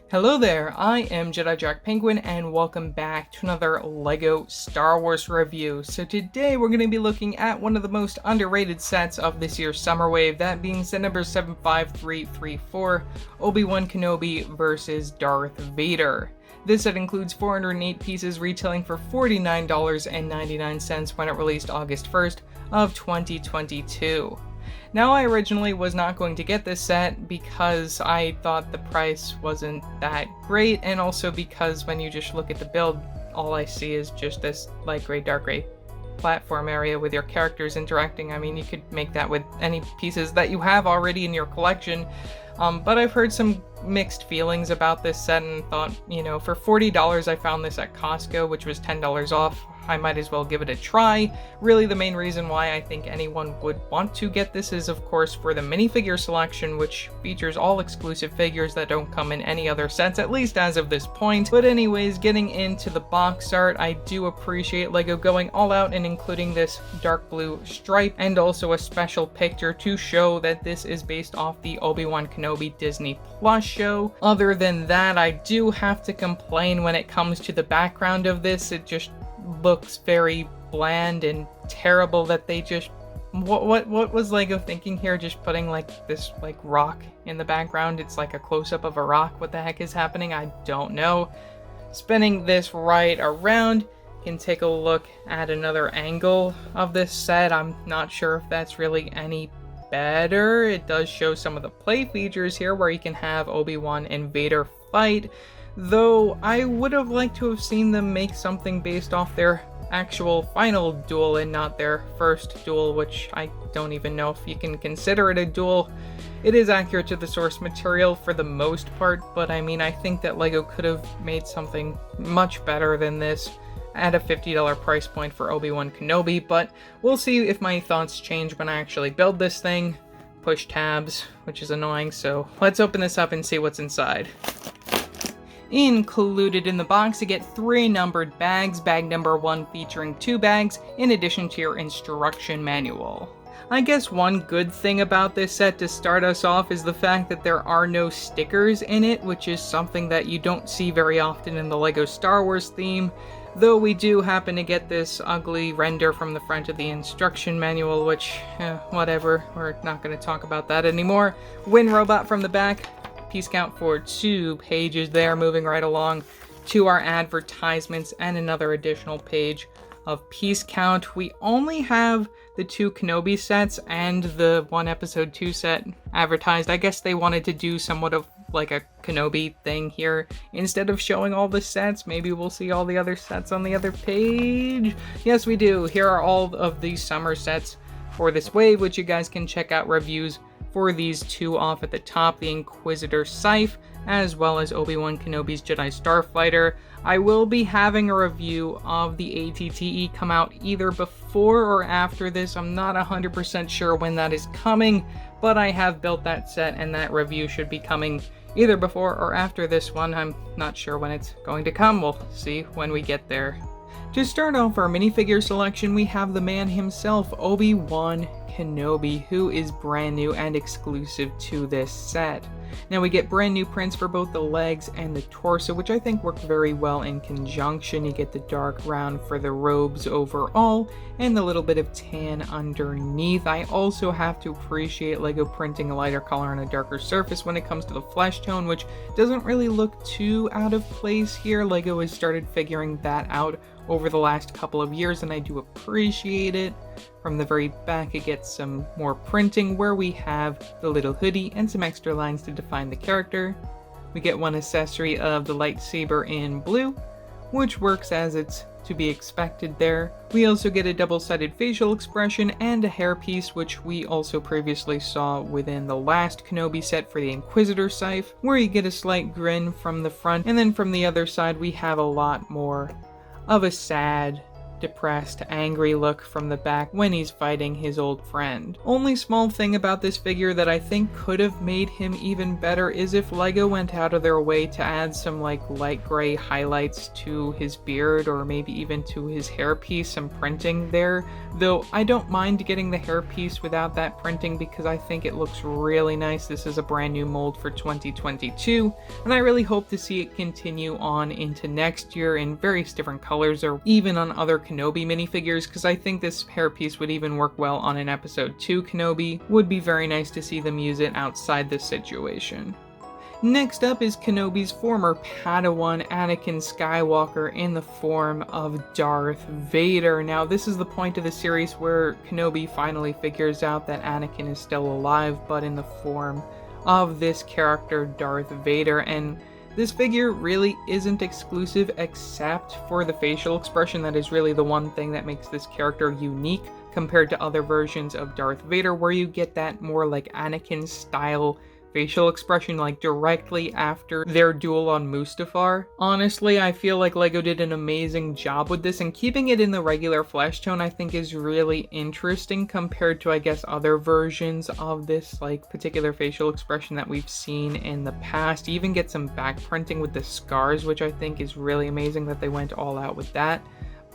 Hello there, I am Jedi Jack Penguin and welcome back to another LEGO Star Wars review. So today we're going to be looking at one of the most underrated sets of this year's Summer Wave, that being set number 75334, Obi-Wan Kenobi versus Darth Vader. This set includes 408 pieces retailing for $49.99 when it released August 1st of 2022. Now, I originally was not going to get this set because I thought the price wasn't that great, and also because when you just look at the build, all I see is just this light gray, dark gray platform area with your characters interacting. I mean, you could make that with any pieces that you have already in your collection, but I've heard some mixed feelings about this set and thought, for $40 I found this at Costco, which was $10 off. I might as well give it a try. Really, the main reason why I think anyone would want to get this is, of course, for the minifigure selection, which features all exclusive figures that don't come in any other sets, at least as of this point. But anyways, getting into the box art, I do appreciate LEGO going all out and including this dark blue stripe and also a special picture to show that this is based off the Obi-Wan Kenobi Disney Plus show. Other than that, I do have to complain when it comes to the background of this. It just looks very bland and terrible that they just what was LEGO thinking here, just putting this rock in the background? It's like a close-up of a rock. What the heck is happening? I don't know. Spinning this right around, you can take a look at another angle of this set. I'm not sure if that's really any better. It does show some of the play features here where you can have Obi-Wan and Vader fight, though I would have liked to have seen them make something based off their actual final duel and not their first duel, which I don't even know if you can consider it a duel. It is accurate to the source material for the most part, but I mean, I think that LEGO could have made something much better than this at a $50 price point for Obi-Wan Kenobi, but we'll see if my thoughts change when I actually build this thing. Push tabs, which is annoying, so let's open this up and see what's inside. Included in the box, you get 3 numbered bags, bag number 1 featuring 2 bags, in addition to your instruction manual. I guess one good thing about this set to start us off is the fact that there are no stickers in it, which is something that you don't see very often in the LEGO Star Wars theme, though we do happen to get this ugly render from the front of the instruction manual, which, whatever, we're not going to talk about that anymore. Wind robot from the back. Piece count for 2 pages there, moving right along to our advertisements and another additional page of piece count. We only have the 2 Kenobi sets and the 1 episode 2 set advertised. I guess they wanted to do somewhat of like a Kenobi thing here. Instead of showing all the sets, maybe we'll see all the other sets on the other page. Yes, we do. Here are all of these summer sets for this wave, which you guys can check out reviews for these 2 off at the top, the Inquisitor Scythe, as well as Obi-Wan Kenobi's Jedi Starfighter. I will be having a review of the ATTE come out either before or after this. I'm not 100% sure when that is coming, but I have built that set and that review should be coming either before or after this one. I'm not sure when it's going to come. We'll see when we get there. To start off our minifigure selection, we have the man himself, Obi-Wan Kenobi, who is brand new and exclusive to this set. Now we get brand new prints for both the legs and the torso, which I think work very well in conjunction. You get the dark brown for the robes overall, and the little bit of tan underneath. I also have to appreciate LEGO printing a lighter color on a darker surface when it comes to the flesh tone, which doesn't really look too out of place here. LEGO has started figuring that out over the last couple of years, and I do appreciate it. From the very back, it gets some more printing where we have the little hoodie and some extra lines to define the character. We get one accessory of the lightsaber in blue, which works as it's to be expected there. We also get a double-sided facial expression and a hairpiece, which we also previously saw within the last Kenobi set for the Inquisitor Scythe, where you get a slight grin from the front, and then from the other side we have a lot more of a sad depressed, angry look from the back when he's fighting his old friend. Only small thing about this figure that I think could have made him even better is if LEGO went out of their way to add some like light gray highlights to his beard, or maybe even to his hairpiece, some printing there. Though I don't mind getting the hairpiece without that printing because I think it looks really nice. This is a brand new mold for 2022, and I really hope to see it continue on into next year in various different colors, or even on other Kenobi minifigures, because I think this hairpiece would even work well on an episode 2 Kenobi. Would be very nice to see them use it outside this situation. Next up is Kenobi's former Padawan Anakin Skywalker in the form of Darth Vader. Now this is the point of the series where Kenobi finally figures out that Anakin is still alive, but in the form of this character Darth Vader, and this figure really isn't exclusive except for the facial expression. That is really the one thing that makes this character unique compared to other versions of Darth Vader, where you get that more like Anakin style facial expression like directly after their duel on Mustafar. Honestly, I feel like LEGO did an amazing job with this, and keeping it in the regular flesh tone I think is really interesting compared to, I guess, other versions of this like particular facial expression that we've seen in the past. You even get some back printing with the scars, which I think is really amazing that they went all out with that.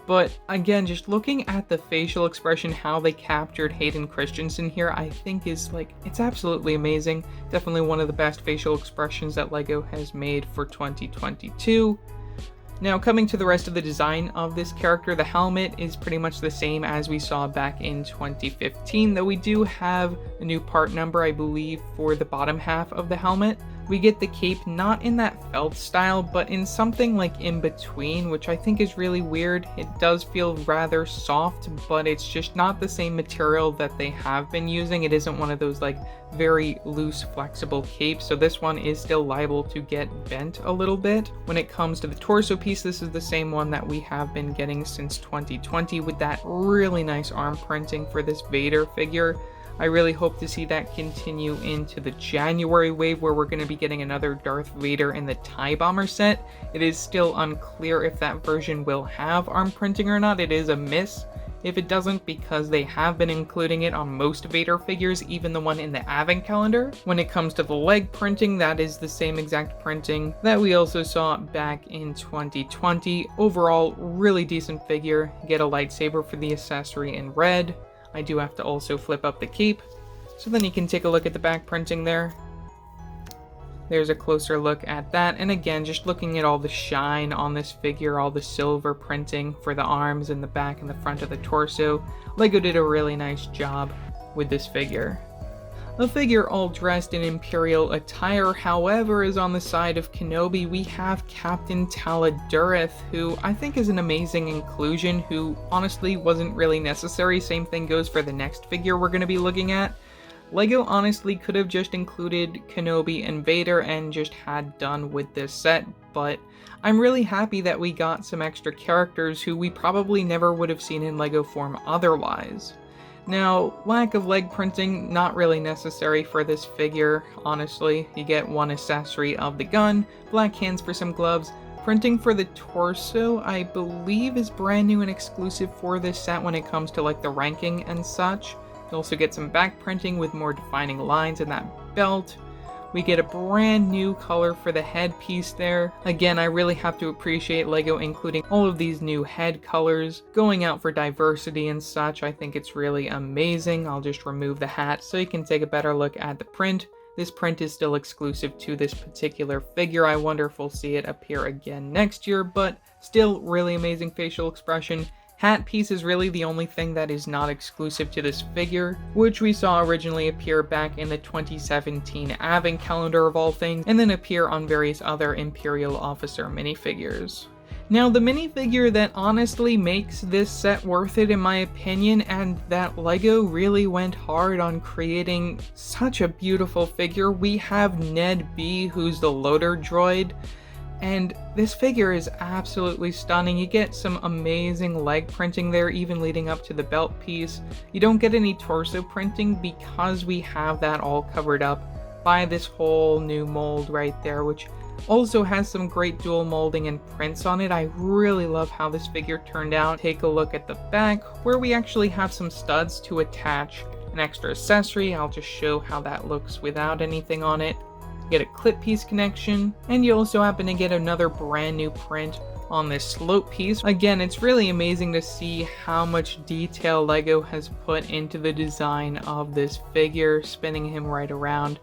But again, just looking at the facial expression, how they captured Hayden Christensen here, I think is like, it's absolutely amazing. Definitely one of the best facial expressions that LEGO has made for 2022. Now, coming to the rest of the design of this character, the helmet is pretty much the same as we saw back in 2015, though we do have a new part number, I believe, for the bottom half of the helmet. We get the cape not in that felt style, but in something like in between, which I think is really weird. It does feel rather soft, but it's just not the same material that they have been using. It isn't one of those like very loose, flexible capes, so this one is still liable to get bent a little bit. When it comes to the torso piece, this is the same one that we have been getting since 2020 with that really nice arm printing for this Vader figure. I really hope to see that continue into the January wave, where we're going to be getting another Darth Vader in the TIE Bomber set. It is still unclear if that version will have arm printing or not. It is a miss if it doesn't, because they have been including it on most Vader figures, even the one in the Advent calendar. When it comes to the leg printing, that is the same exact printing that we also saw back in 2020. Overall, really decent figure. Get a lightsaber for the accessory in red. I do have to also flip up the cape, so then you can take a look at the back printing there. There's a closer look at that, and again, just looking at all the shine on this figure, all the silver printing for the arms and the back and the front of the torso. LEGO did a really nice job with this figure. A figure all dressed in Imperial attire, however, is on the side of Kenobi. We have Captain Taladurith, who I think is an amazing inclusion, who honestly wasn't really necessary. Same thing goes for the next figure we're going to be looking at. LEGO honestly could have just included Kenobi and Vader and just had done with this set, but I'm really happy that we got some extra characters who we probably never would have seen in LEGO form otherwise. Now, lack of leg printing, not really necessary for this figure, honestly. You get one accessory of the gun, black hands for some gloves. Printing for the torso, I believe, is brand new and exclusive for this set when it comes to like the ranking and such. You also get some back printing with more defining lines in that belt. We get a brand new color for the headpiece there. Again, I really have to appreciate LEGO including all of these new head colors, going out for diversity and such. I think it's really amazing. I'll just remove the hat so you can take a better look at the print. This print is still exclusive to this particular figure. I wonder if we'll see it appear again next year, but still really amazing facial expression. Hat piece is really the only thing that is not exclusive to this figure, which we saw originally appear back in the 2017 Advent calendar of all things, and then appear on various other Imperial Officer minifigures. Now, the minifigure that honestly makes this set worth it in my opinion, and that LEGO really went hard on creating such a beautiful figure, we have NED-B, who's the loader droid. And this figure is absolutely stunning. You get some amazing leg printing there, even leading up to the belt piece. You don't get any torso printing because we have that all covered up by this whole new mold right there, which also has some great dual molding and prints on it. I really love how this figure turned out. Take a look at the back, where we actually have some studs to attach an extra accessory. I'll just show how that looks without anything on it. Get a clip piece connection, and you also happen to get another brand new print on this slope piece. Again, it's really amazing to see how much detail LEGO has put into the design of this figure, spinning him right around.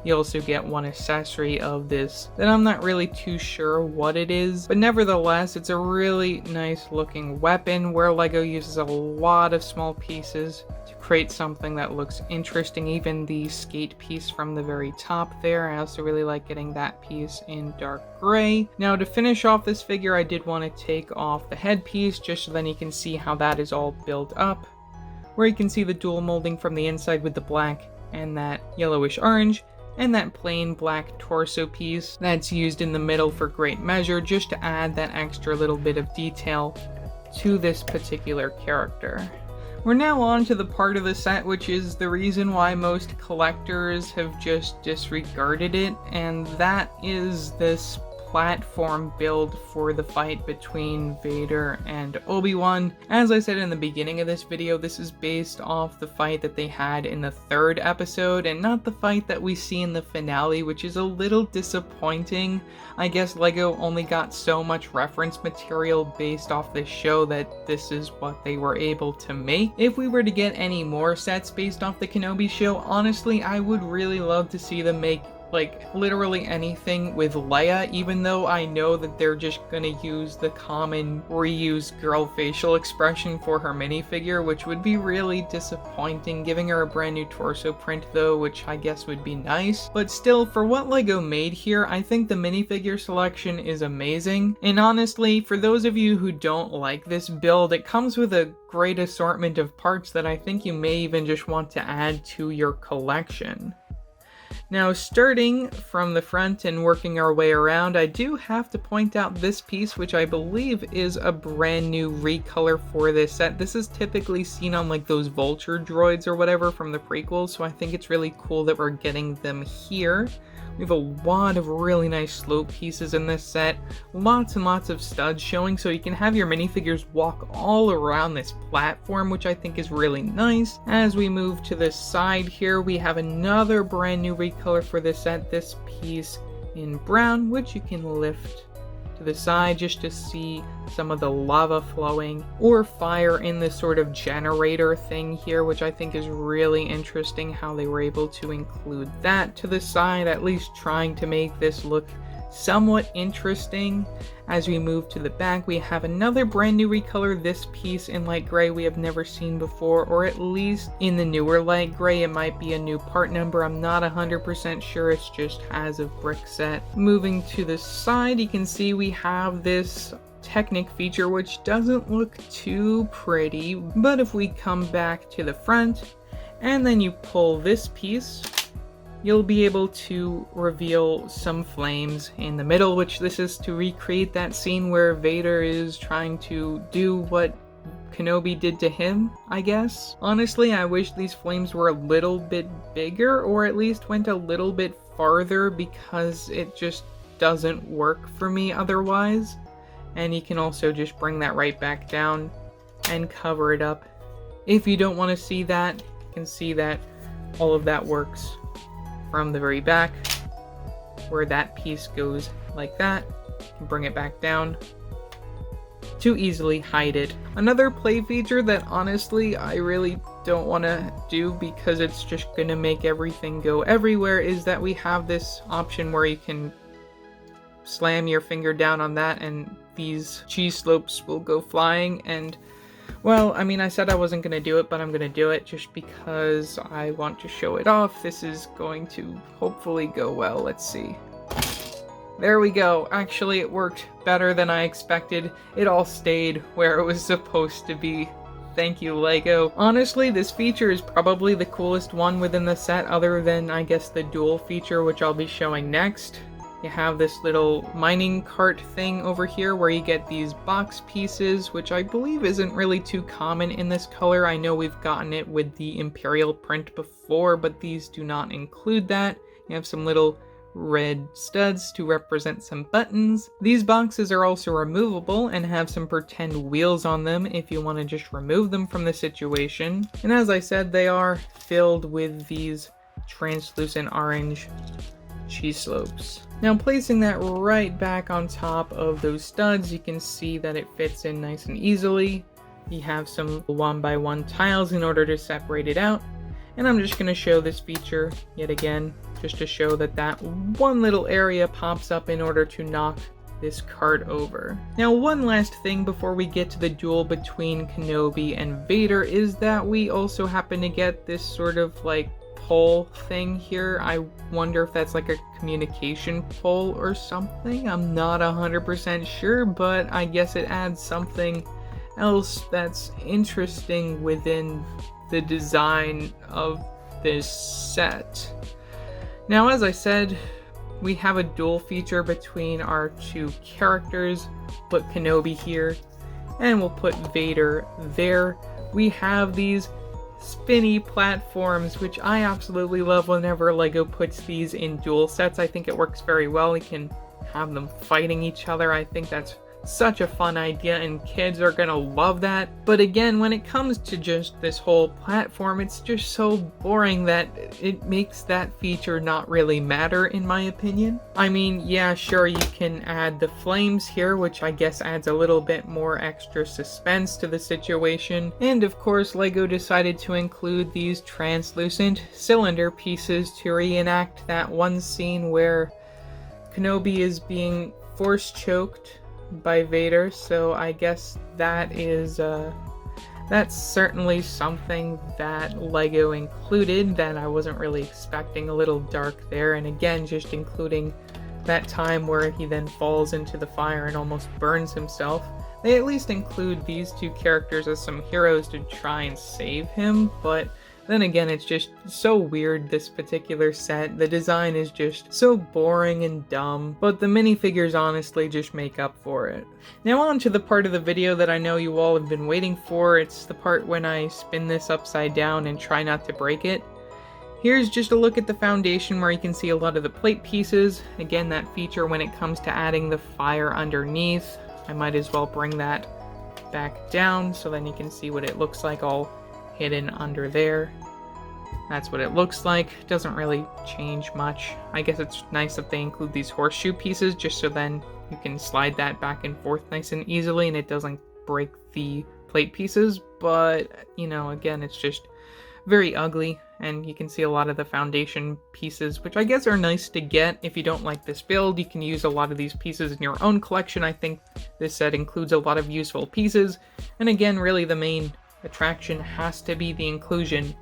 You also get one accessory of this that I'm not really too sure what it is, but nevertheless, it's a really nice looking weapon where LEGO uses a lot of small pieces to create something that looks interesting. Even the skate piece from the very top there, I also really like getting that piece in dark gray. Now, to finish off this figure, I did want to take off the headpiece just so then you can see how that is all built up, where you can see the dual molding from the inside with the black and that yellowish orange, and that plain black torso piece that's used in the middle for great measure, just to add that extra little bit of detail to this particular character. We're now on to the part of the set which is the reason why most collectors have just disregarded it, and that is this platform build for the fight between Vader and Obi-Wan. As I said in the beginning of this video, this is based off the fight that they had in the 3rd episode and not the fight that we see in the finale, which is a little disappointing. I guess LEGO only got so much reference material based off this show that this is what they were able to make. If we were to get any more sets based off the Kenobi show, honestly, I would really love to see them make like literally anything with Leia, even though I know that they're just gonna use the common reused girl facial expression for her minifigure, which would be really disappointing. Giving her a brand new torso print though, which I guess would be nice. But still, for what LEGO made here, I think the minifigure selection is amazing. And honestly, for those of you who don't like this build, it comes with a great assortment of parts that I think you may even just want to add to your collection. Now, starting from the front and working our way around, I do have to point out this piece, which I believe is a brand new recolor for this set. This is typically seen on like those vulture droids or whatever from the prequels, so I think it's really cool that we're getting them here. We have a lot of really nice slope pieces in this set, lots and lots of studs showing, so you can have your minifigures walk all around this platform, which I think is really nice. As we move to the side here, we have another brand new recolor for this set, this piece in brown, which you can lift to the side just to see some of the lava flowing or fire in this sort of generator thing here, which I think is really interesting how they were able to include that to the side, at least trying to make this look somewhat interesting. As we move to the back, we have another brand new recolor, this piece in light gray we have never seen before, or at least in the newer light gray. It might be a new part number, I'm not 100% sure, it's just as of brick set. Moving to the side, you can see we have this Technic feature which doesn't look too pretty, but if we come back to the front and then you pull this piece, you'll be able to reveal some flames in the middle, which this is to recreate that scene where Vader is trying to do what Kenobi did to him, I guess. Honestly, I wish these flames were a little bit bigger, or at least went a little bit farther, because it just doesn't work for me otherwise. And you can also just bring that right back down and cover it up. If you don't want to see that, you can see that all of that works from the very back, where that piece goes like that. You can bring it back down to easily hide it. Another play feature that honestly I really don't want to do because it's just going to make everything go everywhere is that we have this option where you can slam your finger down on that and these cheese slopes will go flying. And well, I mean, I said I wasn't going to do it, but I'm going to do it just because I want to show it off. This is going to hopefully go well. Let's see. There we go. Actually, it worked better than I expected. It all stayed where it was supposed to be. Thank you, LEGO. Honestly, this feature is probably the coolest one within the set, other than, I guess, the duel feature, which I'll be showing next. You have this little mining cart thing over here where you get these box pieces, which I believe isn't really too common in this color. I know we've gotten it with the Imperial print before, but these do not include that. You have some little red studs to represent some buttons. These boxes are also removable and have some pretend wheels on them if you want to just remove them from the situation. And as I said, they are filled with these translucent orange cheese slopes. Now placing that right back on top of those studs, you can see that it fits in nice and easily. You have some 1x1 tiles in order to separate it out. And I'm just going to show this feature yet again, just to show that that one little area pops up in order to knock this cart over. Now, one last thing before we get to the duel between Kenobi and Vader is that we also happen to get this sort of like pole thing here. I wonder if that's like a communication pole or something. I'm not 100% sure, but I guess it adds something else that's interesting within the design of this set. Now, as I said, we have a dual feature between our two characters. Put Kenobi here, and we'll put Vader there. We have these spinny platforms, which I absolutely love whenever LEGO puts these in dual sets. I think it works very well. We can have them fighting each other. I think that's such a fun idea and kids are gonna love that. But again, when it comes to just this whole platform, it's just so boring that it makes that feature not really matter, in my opinion. I mean, yeah, sure, you can add the flames here, which I guess adds a little bit more extra suspense to the situation. And of course, LEGO decided to include these translucent cylinder pieces to reenact that one scene where Kenobi is being force choked by Vader, so I guess that is that's certainly something that LEGO included that I wasn't really expecting. A little dark there, and again, just including that time where he then falls into the fire and almost burns himself. They at least include these two characters as some heroes to try and save him, but then again, it's just so weird, this particular set. The design is just so boring and dumb, but the minifigures honestly just make up for it. Now on to the part of the video that I know you all have been waiting for. It's the part when I spin this upside down and try not to break it. Here's just a look at the foundation where you can see a lot of the plate pieces. Again, that feature when it comes to adding the fire underneath. I might as well bring that back down so then you can see what it looks like all hidden under there. That's what it looks like. Doesn't really change much. I guess it's nice that they include these horseshoe pieces just so then you can slide that back and forth nice and easily and it doesn't break the plate pieces, but you know, again, it's just very ugly and you can see a lot of the foundation pieces, which I guess are nice to get. If you don't like this build, you can use a lot of these pieces in your own collection. I think this set includes a lot of useful pieces, and again, really the main attraction has to be the inclusion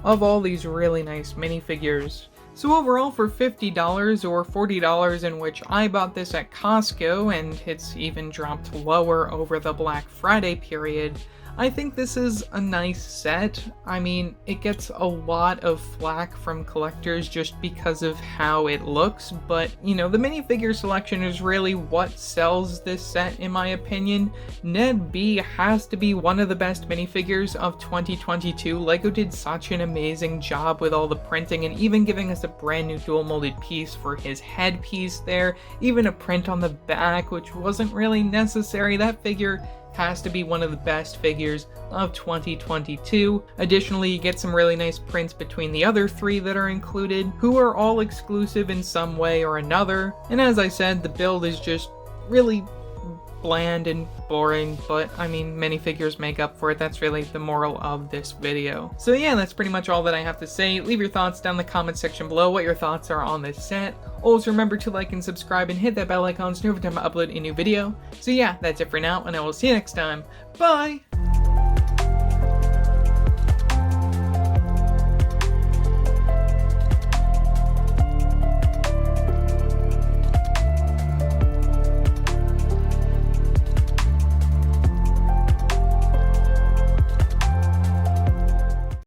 of all these really nice minifigures. So overall, for $50 or $40, in which I bought this at Costco, and it's even dropped lower over the Black Friday period, I think this is a nice set. I mean, it gets a lot of flack from collectors just because of how it looks, but you know, the minifigure selection is really what sells this set in my opinion. NED-B has to be one of the best minifigures of 2022. LEGO did such an amazing job with all the printing and even giving us a brand new dual molded piece for his headpiece there, even a print on the back, which wasn't really necessary. That figure has to be one of the best figures of 2022. Additionally, you get some really nice prints between the other three that are included, who are all exclusive in some way or another. And as I said, the build is just really bland and boring, but I mean, minifigures make up for it. That's really the moral of this video. So yeah, that's pretty much all that I have to say. Leave your thoughts down in the comment section below, what your thoughts are on this set. Always remember to like and subscribe and hit that bell icon so every time I upload a new video. So yeah, that's it for now, and I will see you next time. Bye!